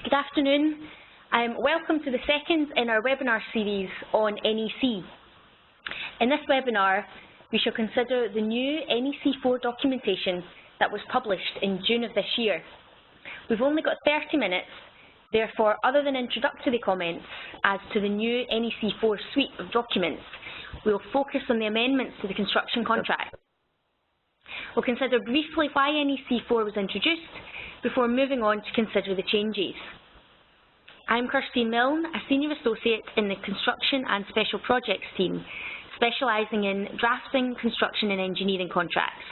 Good afternoon. Welcome to the second in our webinar series on NEC. In this webinar, we shall consider the new NEC4 documentation that was published in June of this year. We've only got 30 minutes, therefore, other than introductory comments as to the new NEC4 suite of documents, we will focus on the amendments to the construction contract. We'll consider briefly why NEC4 was introduced before moving on to consider the changes. I'm Kirsty Milne, a Senior Associate in the Construction and Special Projects team, specialising in drafting, construction and engineering contracts.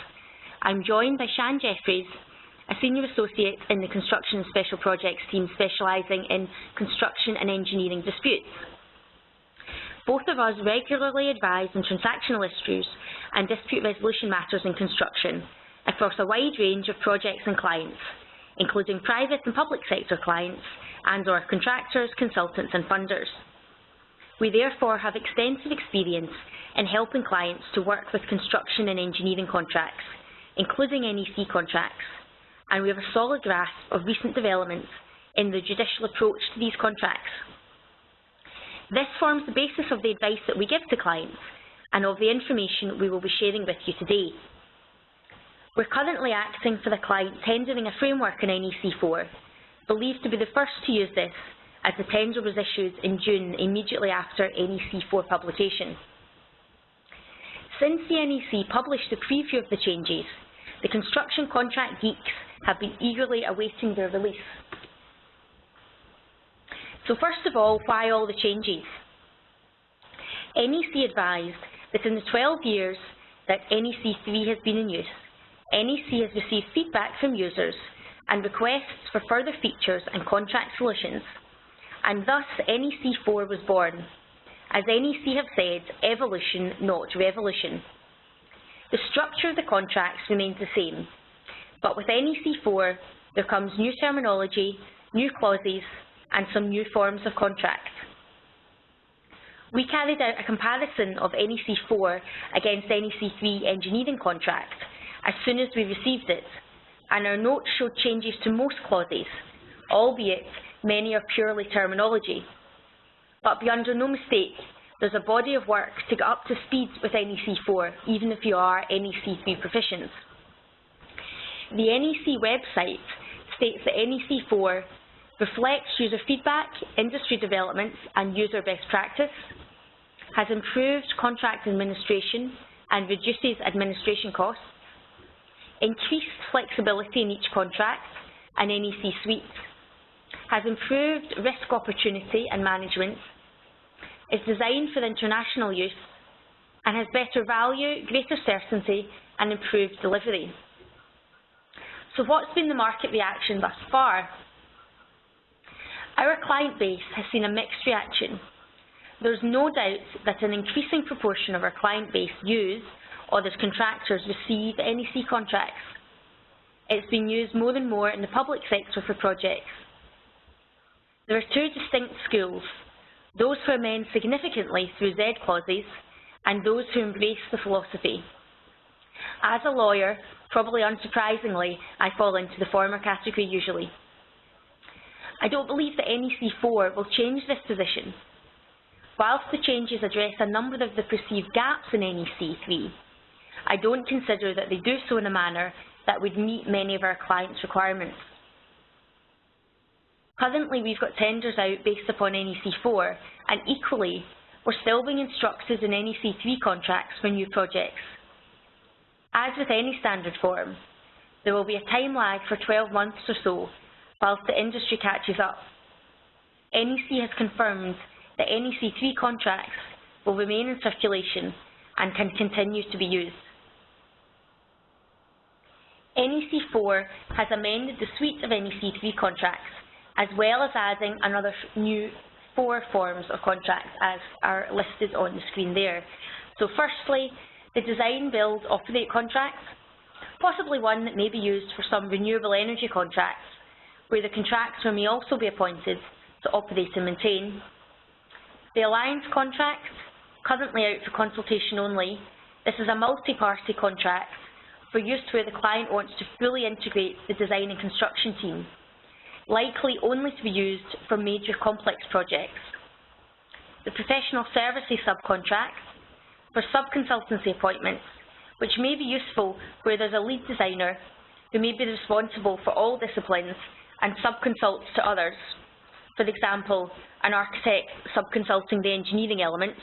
I'm joined by Shan Jeffries, a Senior Associate in the Construction and Special Projects team, specialising in construction and engineering disputes. Both of us regularly advise on transactional issues and dispute resolution matters in construction across a wide range of projects and clients, including private and public sector clients and/or contractors, consultants and funders. We therefore have extensive experience in helping clients to work with construction and engineering contracts, including NEC contracts, and we have a solid grasp of recent developments in the judicial approach to these contracts. This forms the basis of the advice that we give to clients and of the information we will be sharing with you today. We're currently acting for the client tendering a framework in NEC4, believed to be the first to use this, as the tender was issued in June immediately after NEC4 publication. Since the NEC published a preview of the changes, the construction contract geeks have been eagerly awaiting their release. So first of all, why all the changes? NEC advised that in the 12 years that NEC3 has been in use, NEC has received feedback from users and requests for further features and contract solutions, and thus NEC4 was born. As NEC have said, evolution, not revolution. The structure of the contracts remains the same, but with NEC4 there comes new terminology, new clauses, and some new forms of contract. We carried out a comparison of NEC4 against NEC3 engineering contract as soon as we received it, and our notes showed changes to most clauses, albeit many are purely terminology. But be under no mistake, there's a body of work to get up to speed with NEC4, even if you are NEC3 proficient. The NEC website states that NEC4 reflects user feedback, industry developments and user best practice, has improved contract administration and reduces administration costs, increased flexibility in each contract and NEC suite, has improved risk opportunity and management, is designed for international use, and has better value, greater certainty and improved delivery. So what's been the market reaction thus far? Our client base has seen a mixed reaction. There's no doubt that an increasing proportion of our client base use, or as contractors receive, NEC contracts. It's been used more and more in the public sector for projects. There are two distinct schools, those who amend significantly through Z clauses and those who embrace the philosophy. As a lawyer, probably unsurprisingly, I fall into the former category usually. I don't believe that NEC4 will change this position. Whilst the changes address a number of the perceived gaps in NEC3, I don't consider that they do so in a manner that would meet many of our clients' requirements. Currently, we've got tenders out based upon NEC4, and equally, we're still being instructed in NEC3 contracts for new projects. As with any standard form, there will be a time lag for 12 months or so whilst the industry catches up. NEC has confirmed that NEC3 contracts will remain in circulation and can continue to be used. NEC4 has amended the suite of NEC3 contracts, as well as adding another new 4 forms of contracts as are listed on the screen there. So firstly, the design, build, operate contract, possibly one that may be used for some renewable energy contracts, where the contractor may also be appointed to operate and maintain. The alliance contract, currently out for consultation only. This is a multi-party contract for use where the client wants to fully integrate the design and construction team. likely only to be used for major complex projects. The professional services subcontract for sub-consultancy appointments, which may be useful where there's a lead designer who may be responsible for all disciplines and sub-consults to others. For example, an architect sub-consulting the engineering elements.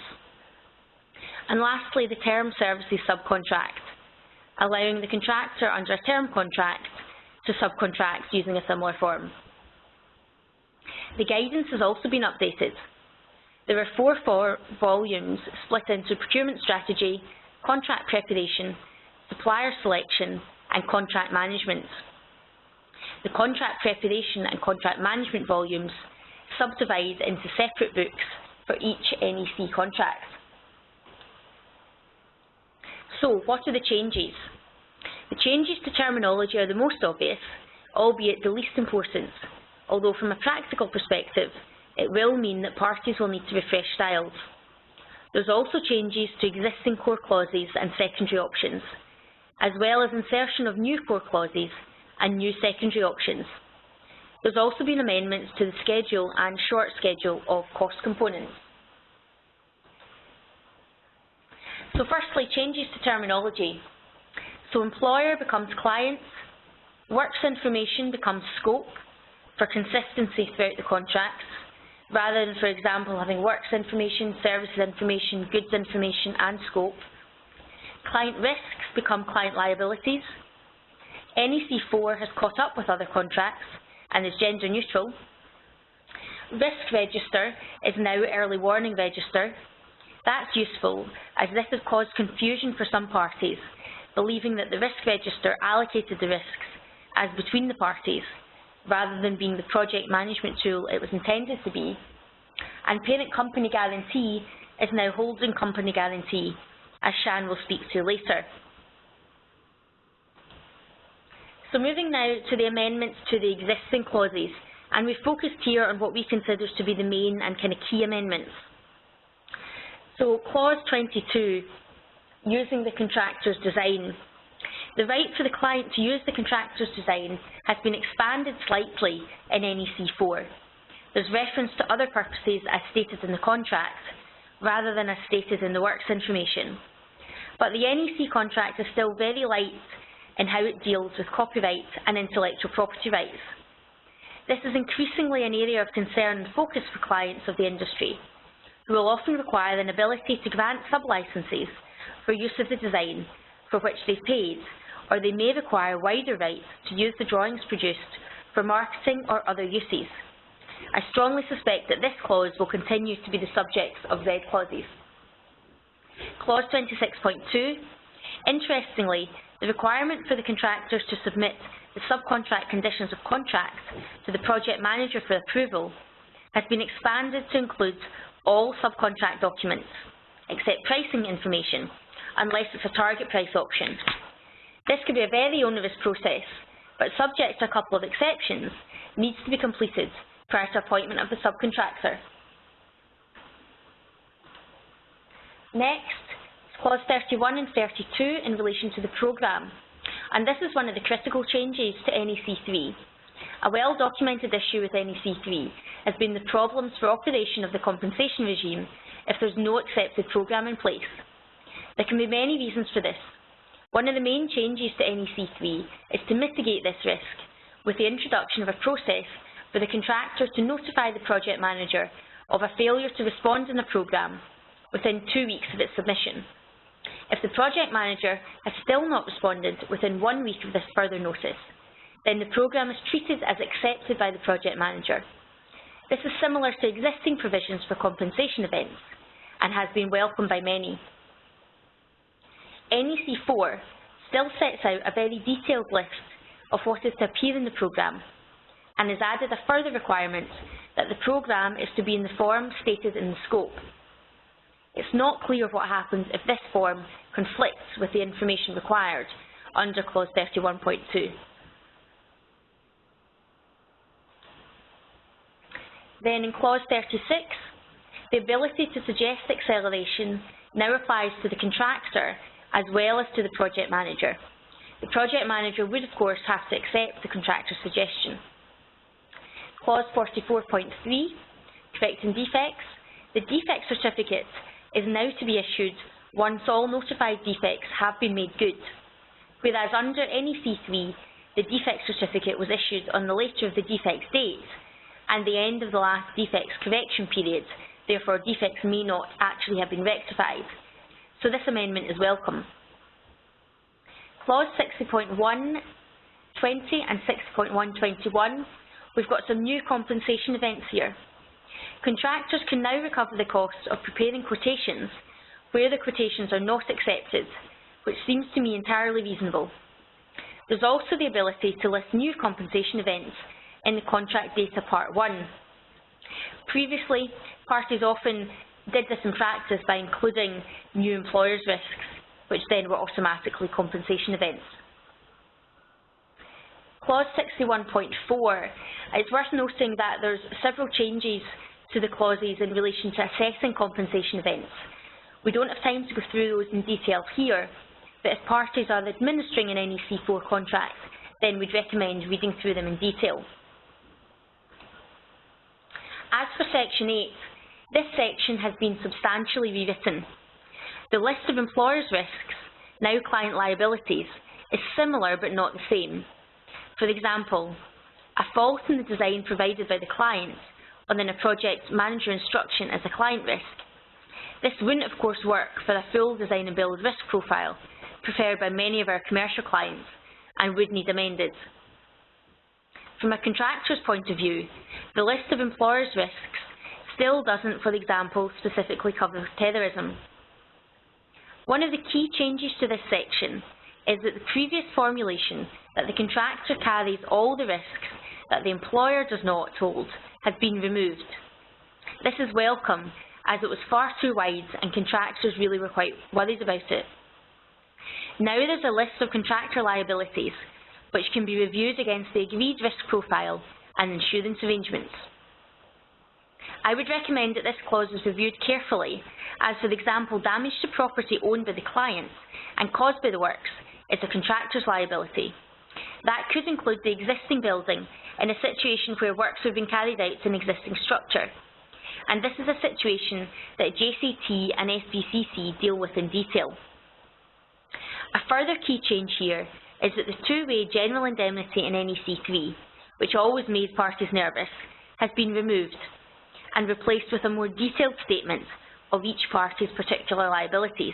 And lastly, the term services subcontract, allowing the contractor under a term contract to subcontract using a similar form. The guidance has also been updated. There are 4 volumes split into procurement strategy, contract preparation, supplier selection, and contract management. The contract preparation and contract management volumes subdivide into separate books for each NEC contract. So, what are the changes? The changes to terminology are the most obvious, albeit the least important, although from a practical perspective, it will mean that parties will need to refresh styles. There's also changes to existing core clauses and secondary options, as well as insertion of new core clauses and new secondary options. There's also been amendments to the schedule and short schedule of cost components. So firstly, changes to terminology. So employer becomes clients, works information becomes scope for consistency throughout the contracts, rather than, for example, having works information, services information, goods information and scope. Client risks become client liabilities. NEC4 has caught up with other contracts and is gender neutral. Risk register is now early warning register. That's useful, as this has caused confusion for some parties, believing that the risk register allocated the risks as between the parties, rather than being the project management tool it was intended to be. And parent company guarantee is now holding company guarantee, as Shan will speak to later. So moving now to the amendments to the existing clauses, and we've focused here on what we consider to be the main and kind of key amendments. So clause 22, using the contractor's design. The right for the client to use the contractor's design has been expanded slightly in NEC4. There's reference to other purposes as stated in the contract, rather than as stated in the works information. But the NEC contract is still very light in how it deals with copyright and intellectual property rights. This is increasingly an area of concern and focus for clients of the industry, who will often require an ability to grant sub-licenses for use of the design for which they've paid, or they may require wider rights to use the drawings produced for marketing or other uses. I strongly suspect that this clause will continue to be the subject of red clauses. Clause 26.2. Interestingly, the requirement for the contractors to submit the subcontract conditions of contract to the project manager for approval has been expanded to include all subcontract documents, except pricing information, unless it's a target price option. This could be a very onerous process, but subject to a couple of exceptions, needs to be completed prior to appointment of the subcontractor. Next, clause 31 and 32 in relation to the programme, and this is one of the critical changes to NEC3. A well-documented issue with NEC3 has been the problems for operation of the compensation regime if there's no accepted programme in place. There can be many reasons for this. One of the main changes to NEC3 is to mitigate this risk with the introduction of a process for the contractor to notify the project manager of a failure to respond in a programme within 2 weeks of its submission. If the project manager has still not responded within 1 week of this further notice, then the programme is treated as accepted by the project manager. This is similar to existing provisions for compensation events and has been welcomed by many. NEC4 still sets out a very detailed list of what is to appear in the programme and has added a further requirement that the programme is to be in the form stated in the scope. It's not clear what happens if this form conflicts with the information required under clause 31.2. Then in clause 36, the ability to suggest acceleration now applies to the contractor as well as to the project manager. The project manager would of course have to accept the contractor's suggestion. Clause 44.3, correcting defects. The defect certificate is now to be issued once all notified defects have been made good, whereas under NEC3, the defect certificate was issued on the later of the defect's date and the end of the last defect's correction period, therefore defects may not actually have been rectified. So this amendment is welcome. Clause 60.120 and 60.121, we've got some new compensation events here. Contractors can now recover the costs of preparing quotations where the quotations are not accepted, which seems to me entirely reasonable. There's also the ability to list new compensation events in the contract data part 1. Previously, parties often did this in practice by including new employers' risks, which then were automatically compensation events. Clause 61.4, it's worth noting that there's several changes to the clauses in relation to assessing compensation events. We don't have time to go through those in detail here, but if parties are administering an NEC4 contract, then we'd recommend reading through them in detail. As for Section 8, this section has been substantially rewritten. The list of employers' risks, now client liabilities, is similar but not the same. For example, a fault in the design provided by the client or in a project manager instruction as a client risk. This wouldn't of course work for a full design and build risk profile preferred by many of our commercial clients and would need amended. From a contractor's point of view, the list of employers' risks still doesn't, for example, specifically cover terrorism. One of the key changes to this section is that the previous formulation that the contractor carries all the risks that the employer does not hold has been removed. This is welcome, as it was far too wide and contractors really were quite worried about it. Now there's a list of contractor liabilities which can be reviewed against the agreed risk profile and insurance arrangements. I would recommend that this clause is reviewed carefully, as for example, damage to property owned by the client and caused by the works is a contractor's liability. That could include the existing building in a situation where works have been carried out to an existing structure. And this is a situation that JCT and SBCC deal with in detail. A further key change here is that the two-way general indemnity in NEC3, which always made parties nervous, has been removed and replaced with a more detailed statement of each party's particular liabilities.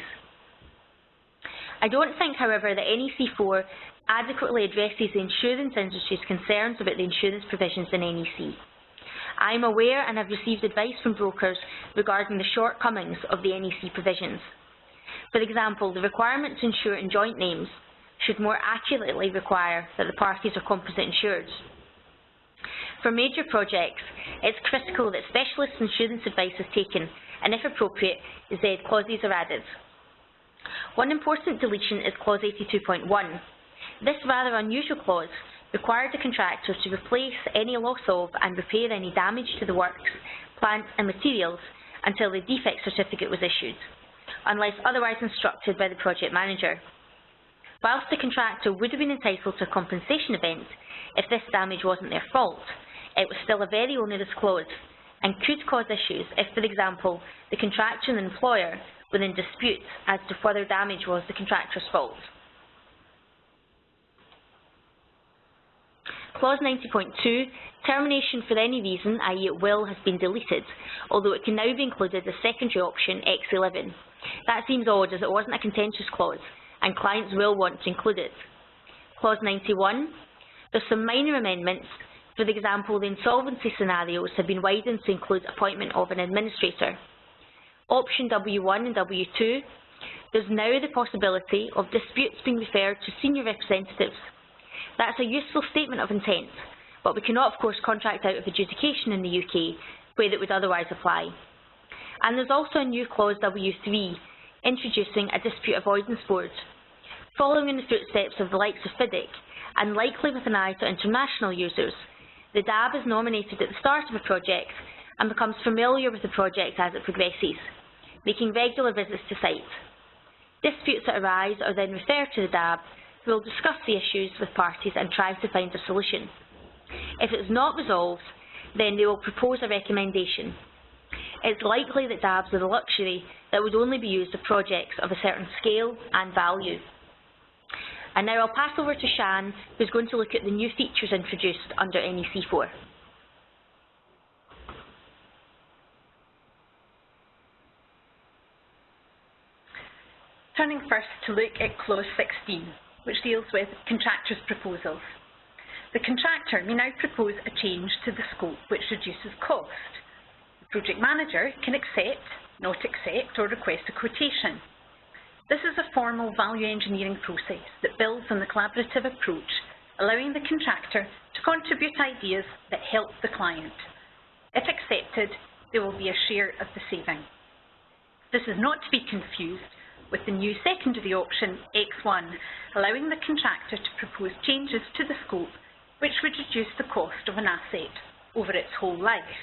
I don't think, however, that NEC4 adequately addresses the insurance industry's concerns about the insurance provisions in NEC. I am aware and have received advice from brokers regarding the shortcomings of the NEC provisions. For example, the requirement to insure in joint names should more accurately require that the parties are composite insured. For major projects, it's critical that specialist insurance advice is taken and, if appropriate, Z clauses are added. One important deletion is clause 82.1. This rather unusual clause required the contractor to replace any loss of and repair any damage to the works, plant and materials until the defect certificate was issued, unless otherwise instructed by the project manager. Whilst the contractor would have been entitled to a compensation event if this damage wasn't their fault, it was still a very onerous clause and could cause issues if, for example, the contractor and the employer were in dispute as to whether damage was the contractor's fault. Clause 90.2, termination for any reason, i.e. at will, has been deleted, although it can now be included as secondary option X11. That seems odd, as it wasn't a contentious clause, and clients will want to include it. Clause 91, there's some minor amendments. For example, the insolvency scenarios have been widened to include appointment of an administrator. Option W1 and W2, there's now the possibility of disputes being referred to senior representatives. That's a useful statement of intent, but we cannot of course contract out of adjudication in the UK where it would otherwise apply. And there's also a new clause W3 introducing a dispute avoidance board. Following in the footsteps of the likes of FIDIC, and likely with an eye to international users, the DAB is nominated at the start of a project and becomes familiar with the project as it progresses, making regular visits to site. Disputes that arise are then referred to the DAB, who will discuss the issues with parties and try to find a solution. If it is not resolved, then they will propose a recommendation. It's likely that DABs are the luxury that would only be used for projects of a certain scale and value. And now I'll pass over to Shan, who's going to look at the new features introduced under NEC4. Turning first to look at Clause 16, which deals with contractors' proposals. The contractor may now propose a change to the scope which reduces cost. The project manager can accept, not accept, or request a quotation. This is a formal value engineering process that builds on the collaborative approach, allowing the contractor to contribute ideas that help the client. If accepted, there will be a share of the saving. This is not to be confused with the new secondary option X1, allowing the contractor to propose changes to the scope which would reduce the cost of an asset over its whole life.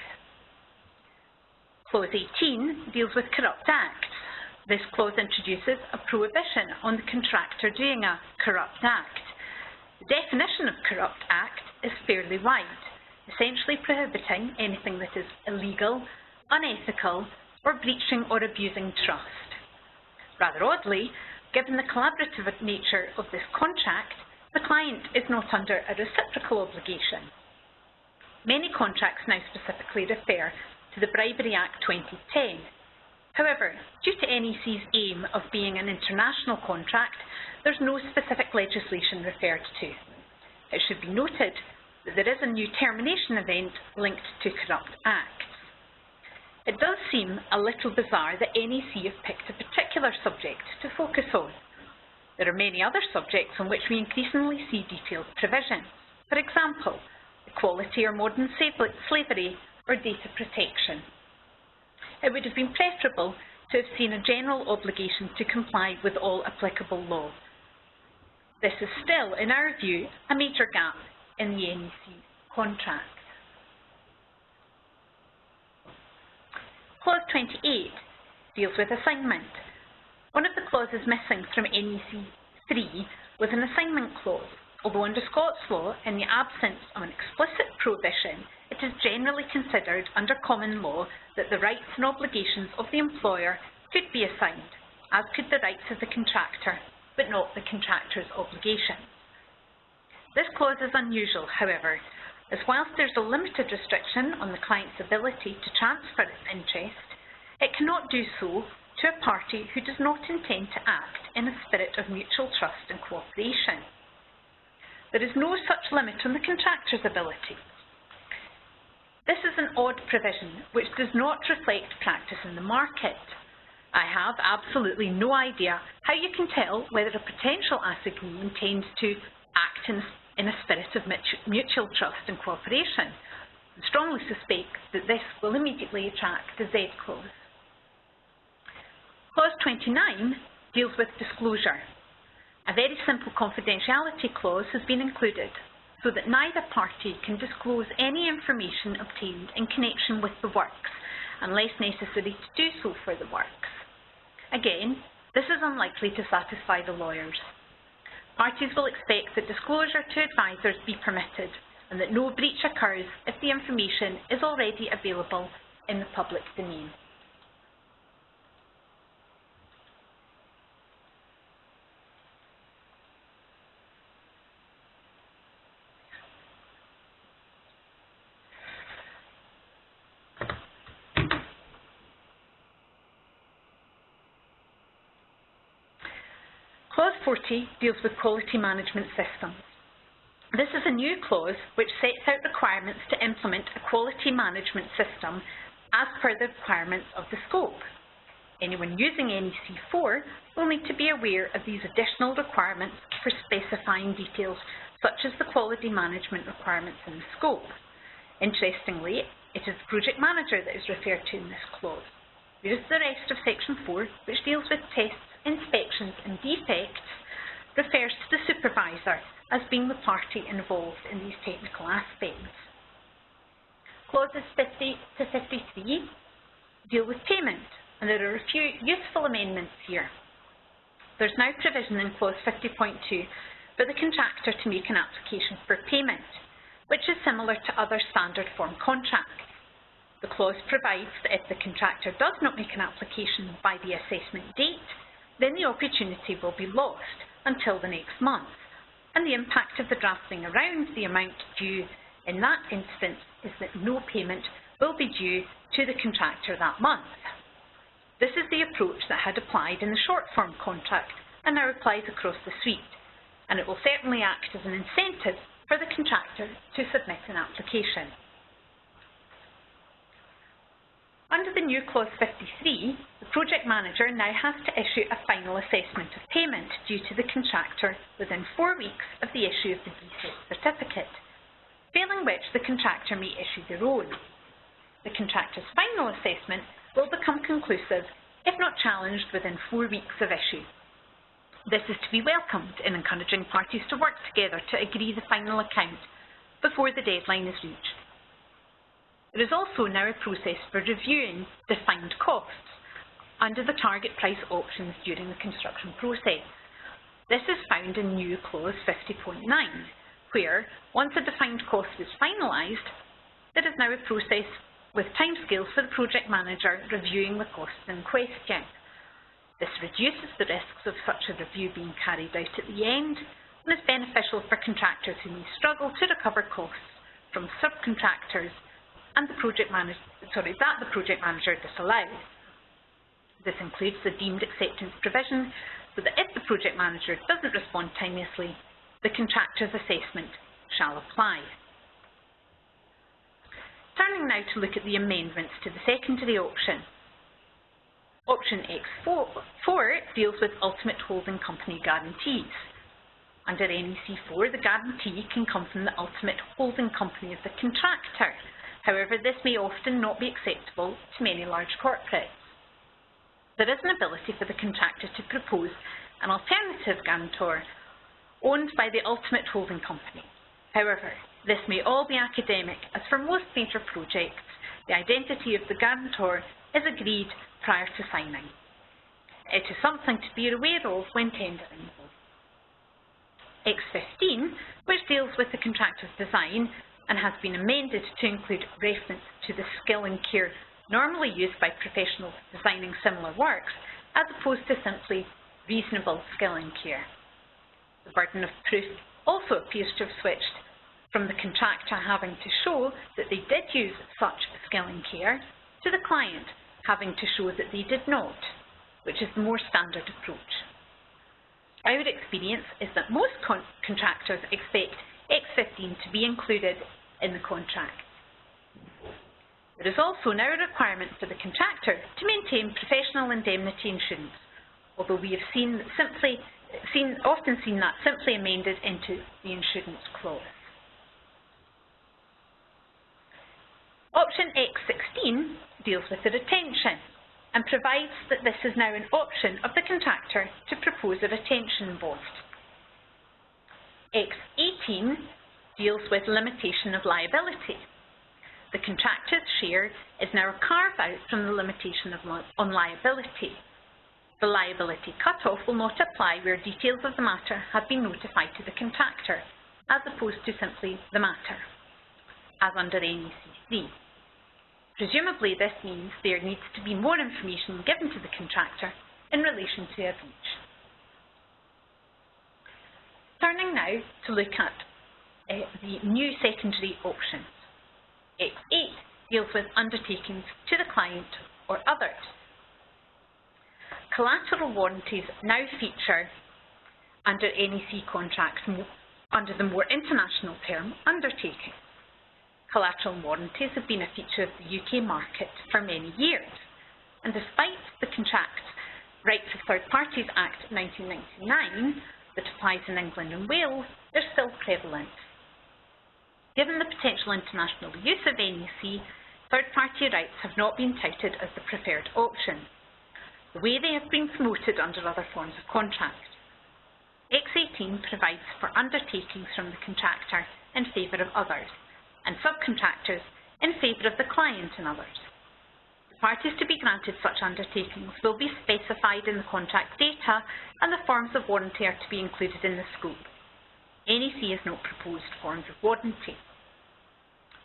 Clause 18 deals with corrupt acts. This clause introduces a prohibition on the contractor doing a corrupt act. The definition of corrupt act is fairly wide, essentially prohibiting anything that is illegal, unethical, or breaching or abusing trust. Rather oddly, given the collaborative nature of this contract, the client is not under a reciprocal obligation. Many contracts now specifically refer to the Bribery Act 2010. However, due to NEC's aim of being an international contract, there's no specific legislation referred to. It should be noted that there is a new termination event linked to corrupt acts. It does seem a little bizarre that NEC have picked a particular subject to focus on. There are many other subjects on which we increasingly see detailed provisions. For example, equality or modern slavery or data protection. It would have been preferable to have seen a general obligation to comply with all applicable law. This is still, in our view, a major gap in the NEC contract. Clause 28 deals with assignment. One of the clauses missing from NEC3 was an assignment clause, although under Scots law, in the absence of an explicit prohibition, it is generally considered under common law that the rights and obligations of the employer could be assigned, as could the rights of the contractor, but not the contractor's obligations. This clause is unusual, however, as whilst there is a limited restriction on the client's ability to transfer its interest, it cannot do so to a party who does not intend to act in a spirit of mutual trust and cooperation. There is no such limit on the contractor's ability. This is an odd provision which does not reflect practice in the market. I have absolutely no idea how you can tell whether a potential assignee intends to act in a spirit of mutual trust and cooperation. I strongly suspect that this will immediately attract the Z clause. Clause 29 deals with disclosure. A very simple confidentiality clause has been included so that neither party can disclose any information obtained in connection with the works unless necessary to do so for the works. Again, this is unlikely to satisfy the lawyers. Parties will expect that disclosure to advisors be permitted and that no breach occurs if the information is already available in the public domain. Clause 40 deals with quality management systems. This is a new clause which sets out requirements to implement a quality management system as per the requirements of the scope. Anyone using NEC4 will need to be aware of these additional requirements for specifying details such as the quality management requirements in the scope. Interestingly, it is the project manager that is referred to in this clause, whereas the rest of section 4, which deals with tests, inspections and defects, refers to the supervisor as being the party involved in these technical aspects. Clauses 50 to 53 deal with payment, and there are a few useful amendments here. There's now provision in clause 50.2 for the contractor to make an application for payment, which is similar to other standard form contracts. The clause provides that if the contractor does not make an application by the assessment date, then the opportunity will be lost until the next month, and the impact of the drafting around the amount due in that instance is that no payment will be due to the contractor that month. This is the approach that had applied in the short form contract and now applies across the suite, and it will certainly act as an incentive for the contractor to submit an application. Under the new clause 53, the project manager now has to issue a final assessment of payment due to the contractor within 4 weeks of the issue of the DSET certificate, failing which the contractor may issue their own. The contractor's final assessment will become conclusive if not challenged within 4 weeks of issue. This is to be welcomed in encouraging parties to work together to agree the final account before the deadline is reached. There is also now a process for reviewing defined costs under the target price options during the construction process. This is found in new clause 50.9, where, once a defined cost is finalised, there is now a process with timescales for the project manager reviewing the costs in question. This reduces the risks of such a review being carried out at the end and is beneficial for contractors who may struggle to recover costs from subcontractors and the project manager disallows. This includes the deemed acceptance provision, so that if the project manager doesn't respond timeously, the contractor's assessment shall apply. Turning now to look at the amendments to the secondary option. Option X4 deals with ultimate holding company guarantees. Under NEC4, the guarantee can come from the ultimate holding company of the contractor. However, this may often not be acceptable to many large corporates. There is an ability for the contractor to propose an alternative guarantor owned by the ultimate holding company. However, this may all be academic, as for most major projects, the identity of the guarantor is agreed prior to signing. It is something to be aware of when tendering. X15, which deals with the contractor's design and has been amended to include reference to the skill and care normally used by professionals designing similar works, as opposed to simply reasonable skill and care. The burden of proof also appears to have switched from the contractor having to show that they did use such skill and care to the client having to show that they did not, which is the more standard approach. Our experience is that most contractors expect X15 to be included in the contract. There is also now a requirement for the contractor to maintain professional indemnity insurance, although we have often seen that simply amended into the insurance clause. Option X16 deals with the retention and provides that this is now an option of the contractor to propose a retention bond. X18 deals with limitation of liability. The contractor's share is now a carve-out from the limitation on liability. The liability cut-off will not apply where details of the matter have been notified to the contractor, as opposed to simply the matter, as under NEC4. Presumably this means there needs to be more information given to the contractor in relation to a breach. Turning now to look at the new secondary options. X8 deals with undertakings to the client or others. Collateral warranties now feature under NEC contracts under the more international term undertaking. Collateral warranties have been a feature of the UK market for many years, and despite the Contracts Rights of Third Parties Act 1999 that applies in England and Wales, they're still prevalent. Given the potential international use of NEC, third-party rights have not been touted as the preferred option, the way they have been promoted under other forms of contract. X18 provides for undertakings from the contractor in favour of others, and subcontractors in favour of the client and others. The parties to be granted such undertakings will be specified in the contract data, and the forms of warranty are to be included in the scope. NEC has not proposed forms of warranty.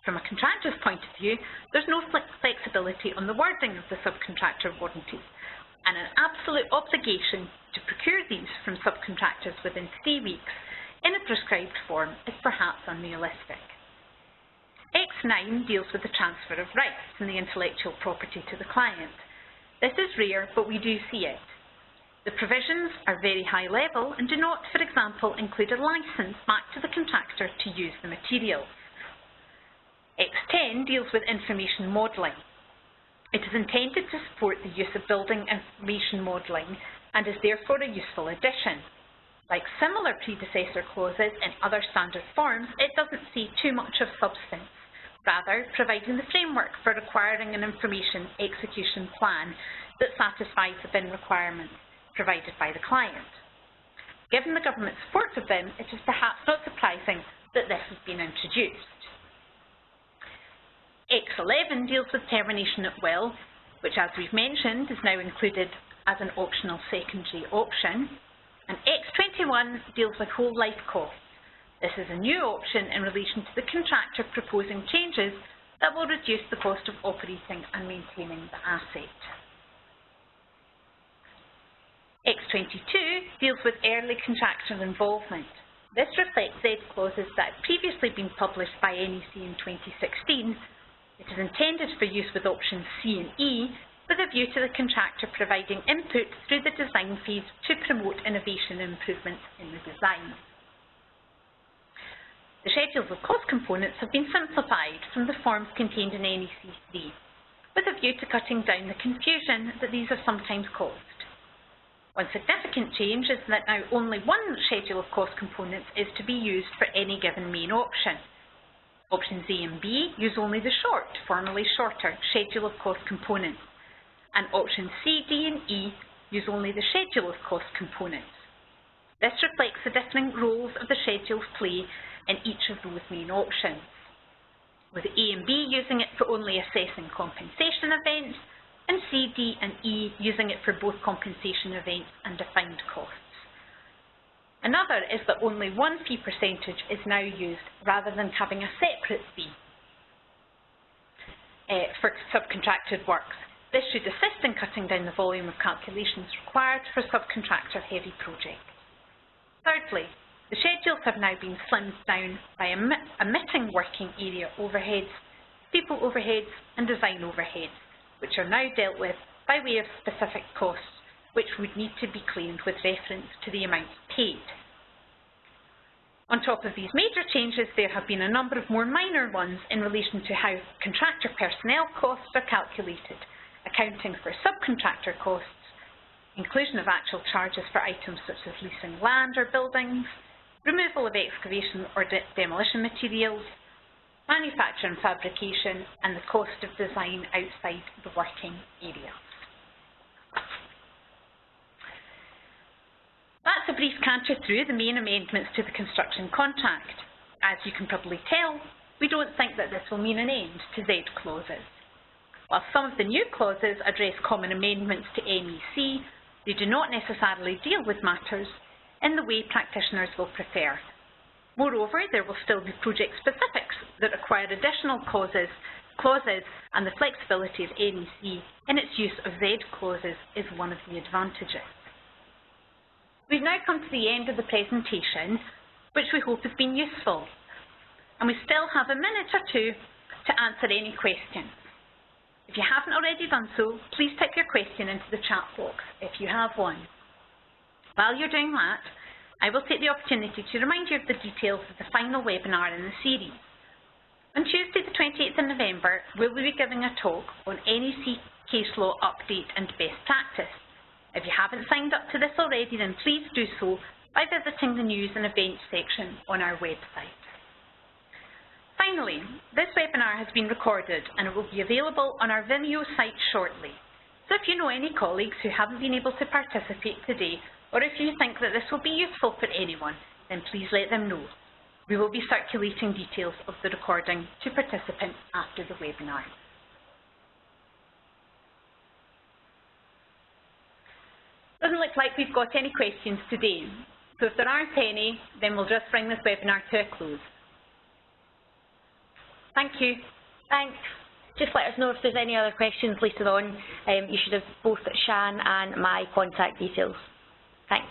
From a contractor's point of view, there's no flexibility on the wording of the subcontractor warranties, and an absolute obligation to procure these from subcontractors within 3 weeks in a prescribed form is perhaps unrealistic. X9 deals with the transfer of rights and the intellectual property to the client. This is rare, but we do see it. The provisions are very high level and do not, for example, include a licence back to the contractor to use the materials. X10 deals with information modelling. It is intended to support the use of building information modelling and is therefore a useful addition. Like similar predecessor clauses in other standard forms, it doesn't see too much of substance, rather providing the framework for requiring an information execution plan that satisfies the BIN requirements provided by the client. Given the government support of BIN, it is perhaps not surprising that this has been introduced. X11 deals with termination at will, which, as we've mentioned, is now included as an optional secondary option. And X21 deals with whole life costs. This is a new option in relation to the contractor proposing changes that will reduce the cost of operating and maintaining the asset. X22 deals with early contractor involvement. This reflects Z clauses that had previously been published by NEC in 2016. It is intended for use with options C and E, with a view to the contractor providing input through the design phase to promote innovation and improvements in the design. The schedules of cost components have been simplified from the forms contained in NEC4, with a view to cutting down the confusion that these have sometimes caused. One significant change is that now only one schedule of cost components is to be used for any given main option. Options A and B use only the short, formerly shorter, schedule of cost components, and options C, D and E use only the schedule of cost components. This reflects the differing roles of the schedules play in each of those main options, with A and B using it for only assessing compensation events, and C, D and E using it for both compensation events and defined costs. Another is that only one fee percentage is now used rather than having a separate fee for subcontracted works. This should assist in cutting down the volume of calculations required for subcontractor-heavy projects. Thirdly, the schedules have now been slimmed down by omitting working area overheads, people overheads and design overheads, which are now dealt with by way of specific costs, which would need to be claimed with reference to the amounts paid. On top of these major changes, there have been a number of more minor ones in relation to how contractor personnel costs are calculated, accounting for subcontractor costs, inclusion of actual charges for items such as leasing land or buildings, removal of excavation or demolition materials, manufacture and fabrication, and the cost of design outside the working area. That's a brief canter through the main amendments to the construction contract. As you can probably tell, we don't think that this will mean an end to Z clauses. While some of the new clauses address common amendments to NEC, they do not necessarily deal with matters in the way practitioners will prefer. Moreover, there will still be project specifics that require additional clauses, and the flexibility of NEC in its use of Z clauses is one of the advantages. We've now come to the end of the presentation, which we hope has been useful, and we still have a minute or two to answer any questions. If you haven't already done so, please type your question into the chat box if you have one. While you're doing that, I will take the opportunity to remind you of the details of the final webinar in the series. On Tuesday the 28th of November, we'll be giving a talk on NEC case law update and best practice. If you haven't signed up to this already, then please do so by visiting the news and events section on our website. Finally, this webinar has been recorded and it will be available on our Vimeo site shortly. So if you know any colleagues who haven't been able to participate today, or if you think that this will be useful for anyone, then please let them know. We will be circulating details of the recording to participants after the webinar. Doesn't look like we've got any questions today, so if there aren't any, then we'll just bring this webinar to a close. Thank you. Thanks. Just let us know if there's any other questions later on. You should have both Shan and my contact details. Thanks.